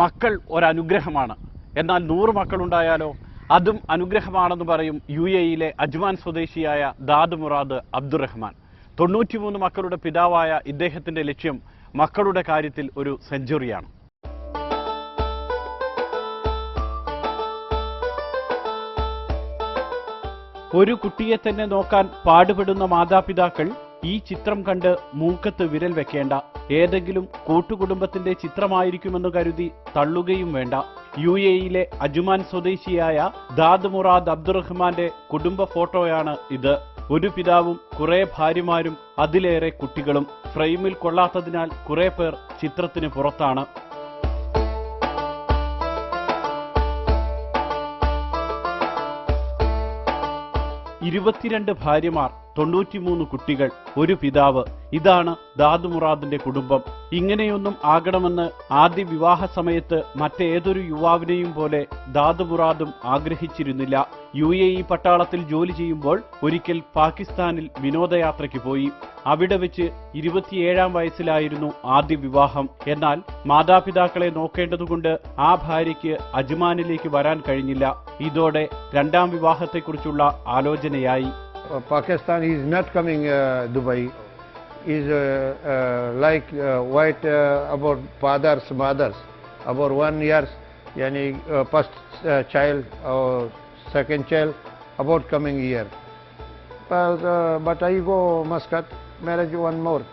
മക്കൾ ഒരനുഗ്രഹമാണ്. എന്നാൽ 100 മക്കളുണ്ടായാലോ അതും അനുഗ്രഹമാണെന്ന് പറയും UAE-യിലെ അജ്മാൻ സ്വദേശിയായ ദാദ് മുറാദ് അബ്ദുറഹ്മാൻ. 93 മക്കളുടെ പിതാവായ ഇദ്ദേഹത്തിന്റെ ലക്ഷ്യം മക്കളുടെ കാര്യത്തിൽ ഒരു സെഞ്ചുറിയാണ്. ഒരു കുട്ടിയെ തന്നെ നോക്കാൻ പാടുപെടുന്ന മാതാപിതാക്കൾ ഈ ചിത്രം കണ്ട് മൂക്കത്ത് വിരൽ വെക്കേണ്ട. ഏതെങ്കിലും കൂട്ടുകുടുംബത്തിന്റെ ചിത്രമായിരിക്കുമെന്ന് കരുതി തള്ളുകയും വേണ്ട. UAE-യിലെ അജ്മാൻ സ്വദേശിയായ ദാദ് മുറാദ് അബ്ദുറഹ്മാന്റെ കുടുംബ ഫോട്ടോയാണ് ഇത്. ഒരു പിതാവും കുറെ ഭാര്യമാരും അതിലേറെ കുട്ടികളും. ഫ്രെയിമിൽ കൊള്ളാത്തതിനാൽ കുറെ പേർ ചിത്രത്തിന് പുറത്താണ്. 22 ഭാര്യമാർ, 93 കുട്ടികൾ, ഒരു പിതാവ്. ഇതാണ് ദാദ് മുറാദിന്റെ കുടുംബം. ഇങ്ങനെയൊന്നും ആകണമെന്ന് ആദ്യ വിവാഹ സമയത്ത് മറ്റേതൊരു യുവാവിനെയും പോലെ ദാദ് മുറാദും ആഗ്രഹിച്ചിരുന്നില്ല. UAE പട്ടാളത്തിൽ ജോലി ചെയ്യുമ്പോൾ ഒരിക്കൽ പാകിസ്ഥാനിൽ വിനോദയാത്രയ്ക്ക് പോയി. അവിടെ വെച്ച് 27-ാം വയസ്സിലായിരുന്നു ആദ്യ വിവാഹം. എന്നാൽ മാതാപിതാക്കളെ നോക്കേണ്ടതുകൊണ്ട് ആ ഭാര്യയ്ക്ക് അജ്മാനിലേക്ക് വരാൻ കഴിഞ്ഞില്ല. ഇതോടെ രണ്ടാം വിവാഹത്തെക്കുറിച്ചുള്ള ആലോചനയായി. Pakistan is not coming Dubai. Is like white about fathers, mothers. About 1 year, yani first child or second child about coming year. But I go Muscat, marriage one more.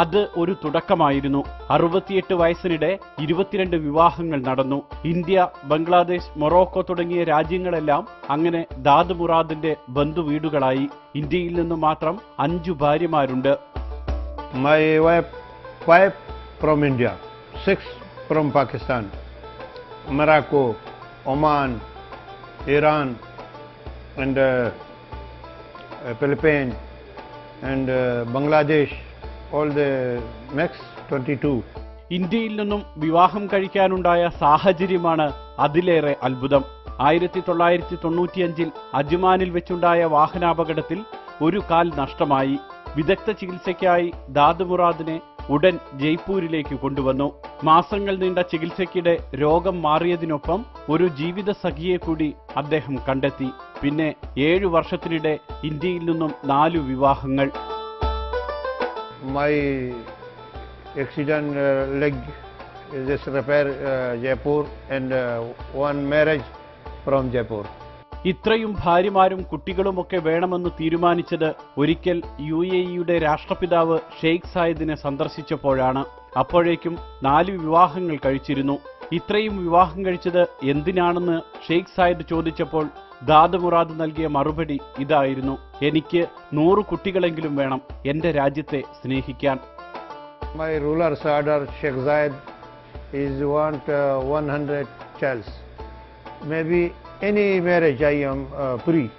അത് ഒരു തുടക്കമായിരുന്നു. 68 വയസ്സിനിടെ 22 വിവാഹങ്ങൾ നടന്നു. ഇന്ത്യ, ബംഗ്ലാദേശ്, മൊറോക്കോ തുടങ്ങിയ രാജ്യങ്ങളെല്ലാം അങ്ങനെ ദാദ് മുറാദിന്റെ ബന്ധുവീടുകളായി. ഇന്ത്യയിൽ നിന്ന് മാത്രം 5 ഭാര്യമാരുണ്ട്. My wife from India, 6 from Pakistan, Morocco, Oman, Iran, and Philippines, and Bangladesh. All the next 22. ഇന്ത്യയിൽ നിന്നും വിവാഹം കഴിക്കാനുണ്ടായ സാഹചര്യമാണ് അതിലേറെ അത്ഭുതം. 1995-ൽ അജ്മാനിൽ വെച്ചുണ്ടായ വാഹനാപകടത്തിൽ ഒരു കാൽ നഷ്ടമായി. വിദഗ്ധ ചികിത്സയ്ക്കായി ദാദ് മുറാദിനെ ഉടൻ ജയ്പൂരിലേക്ക് കൊണ്ടുവന്നു. മാസങ്ങൾ നീണ്ട ചികിത്സയ്ക്കിടെ രോഗം മാറിയതിനൊപ്പം ഒരു ജീവിത സഖിയെ കൂടി അദ്ദേഹം കണ്ടെത്തി. പിന്നെ 7 വർഷത്തിനിടെ ഇന്ത്യയിൽ നിന്നും 4 വിവാഹങ്ങൾ. My accident leg just repair Jaipur and one marriage from Jaipur. ഇത്രയും ഭാര്യമാരും കുട്ടികളുമൊക്കെ വേണമെന്ന് തീരുമാനിച്ചത് ഒരിക്കൽ UAE-യുടെ രാഷ്ട്രപിതാവ് ഷെയ്ഖ് സായിദിനെ സന്ദർശിച്ചപ്പോഴാണ്. അപ്പോഴേക്കും 4 വിവാഹങ്ങൾ കഴിച്ചിരുന്നു. ഇത്രയും വിവാഹം കഴിച്ചത് എന്തിനാണെന്ന് ഷെയ്ഖ് സായിദ് ചോദിച്ചപ്പോൾ ദാദ് മുറാദ് നൽകിയ മറുപടി ഇതായിരുന്നു: എനിക്ക് 100 കുട്ടികളെങ്കിലും വേണം എന്റെ രാജ്യത്തെ സ്നേഹിക്കാൻ. My ruler's order, Sheikh Zayed, is want 100 childs. Maybe any marriage I am free.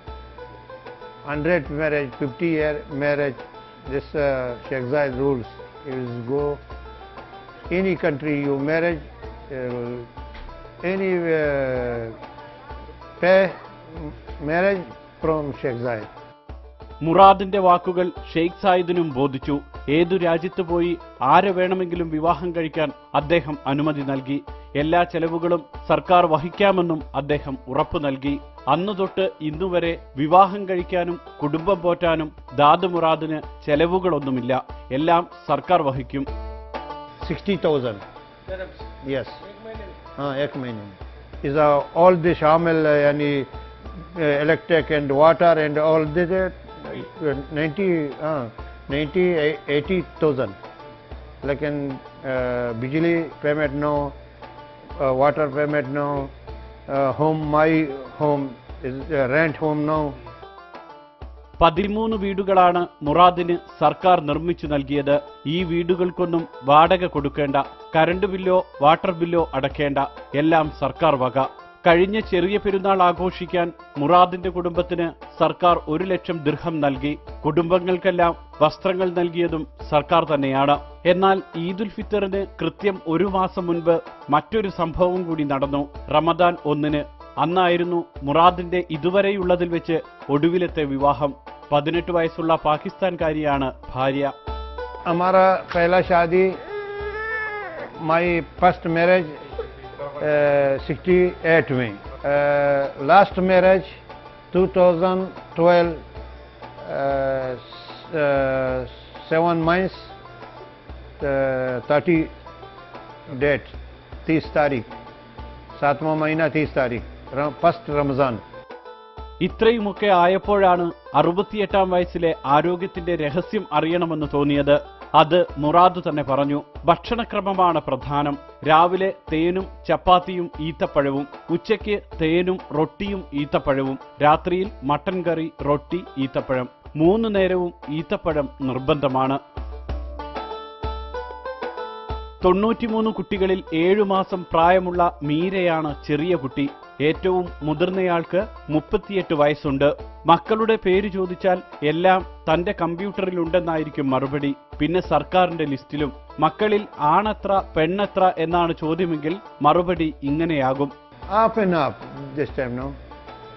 100 marriage, 50-year marriage. This Sheikh Zayed rules is go any country you marriage, any pay marriage from Sheikh Zayed. മുറാദിന്റെ വാക്കുകൾ ഷെയ്ഖ് സായിദിനും ബോധിച്ചു. ഏതു രാജ്യത്ത് പോയി ആരെ വേണമെങ്കിലും വിവാഹം കഴിക്കാൻ അദ്ദേഹം അനുമതി നൽകി. എല്ലാ ചെലവുകളും സർക്കാർ വഹിക്കാമെന്നും അദ്ദേഹം ഉറപ്പു നൽകി. അന്നു തൊട്ട് ഇന്നുവരെ വിവാഹം കഴിക്കാനും കുടുംബം പോറ്റാനും ദാദ് മുറാദിന് ചെലവുകളൊന്നുമില്ല. എല്ലാം സർക്കാർ വഹിക്കും. 60,000. Yes. एक महीने is all this Shamil yani electric and water and all this 80,000. लेकिन बिजली payment no, water payment no, home my home is rent home no. 13 വീടുകളാണ് മുറാദിന് സർക്കാർ നിർമ്മിച്ചു നൽകിയത്. ഈ വീടുകൾക്കൊന്നും വാടക കൊടുക്കേണ്ട, കറണ്ട് ബില്ലോ വാട്ടർ ബില്ലോ അടക്കേണ്ട, എല്ലാം സർക്കാർ വക. കഴിഞ്ഞ ചെറിയ പെരുന്നാൾ ആഘോഷിക്കാൻ മുറാദിന്റെ കുടുംബത്തിന് സർക്കാർ 1 ലക്ഷം ദിർഹം നൽകി. കുടുംബങ്ങൾക്കെല്ലാം വസ്ത്രങ്ങൾ നൽകിയതും സർക്കാർ തന്നെയാണ്. എന്നാൽ ഈദുൽ ഫിത്തറിന് കൃത്യം 1 മാസം മുൻപ് മറ്റൊരു സംഭവം കൂടി നടന്നു. റമദാൻ 1-ന്. അന്നായിരുന്നു മുറാദിന്റെ ഇതുവരെയുള്ളതിൽ വെച്ച് ഒടുവിലത്തെ വിവാഹം. 18 വയസ്സുള്ള പാകിസ്ഥാൻകാരിയാണ് ഭാര്യ. हमारा पहला शादी my first marriage 68 में, last marriage 2012 7 months 30 date 30 तारीख 7वां महीना 30 तारीख फर्स्ट रमजान. ഇത്രയുമൊക്കെ ആയപ്പോഴാണ് 68-ാം വയസ്സിലെ ആരോഗ്യത്തിന്റെ രഹസ്യം അറിയണമെന്ന് തോന്നിയത്. അത് മുറാദ് തന്നെ പറഞ്ഞു. ഭക്ഷണക്രമമാണ് പ്രധാനം. രാവിലെ തേനും ചപ്പാത്തിയും ഈത്തപ്പഴവും, ഉച്ചയ്ക്ക് തേനും റൊട്ടിയും ഈത്തപ്പഴവും, രാത്രിയിൽ മട്ടൻ കറി, റൊട്ടി, ഈത്തപ്പഴം. 3 നേരവും ഈത്തപ്പഴം നിർബന്ധമാണ്. 93 കുട്ടികളിൽ 7 മാസം പ്രായമുള്ള മീരയാണ് ചെറിയ കുട്ടി. ഏറ്റവും മുതിർന്നയാൾക്ക് 38 വയസ്സുണ്ട്. മക്കളുടെ പേര് ചോദിച്ചാൽ എല്ലാം തന്റെ കമ്പ്യൂട്ടറിലുണ്ടെന്നായിരിക്കും മറുപടി. പിന്നെ സർക്കാരിന്റെ ലിസ്റ്റിലും. മക്കളിൽ ആണെത്ര പെണ്ണെത്ര എന്നാണ് ചോദ്യമെങ്കിൽ മറുപടി ഇങ്ങനെയാകും. Half and half this time, no?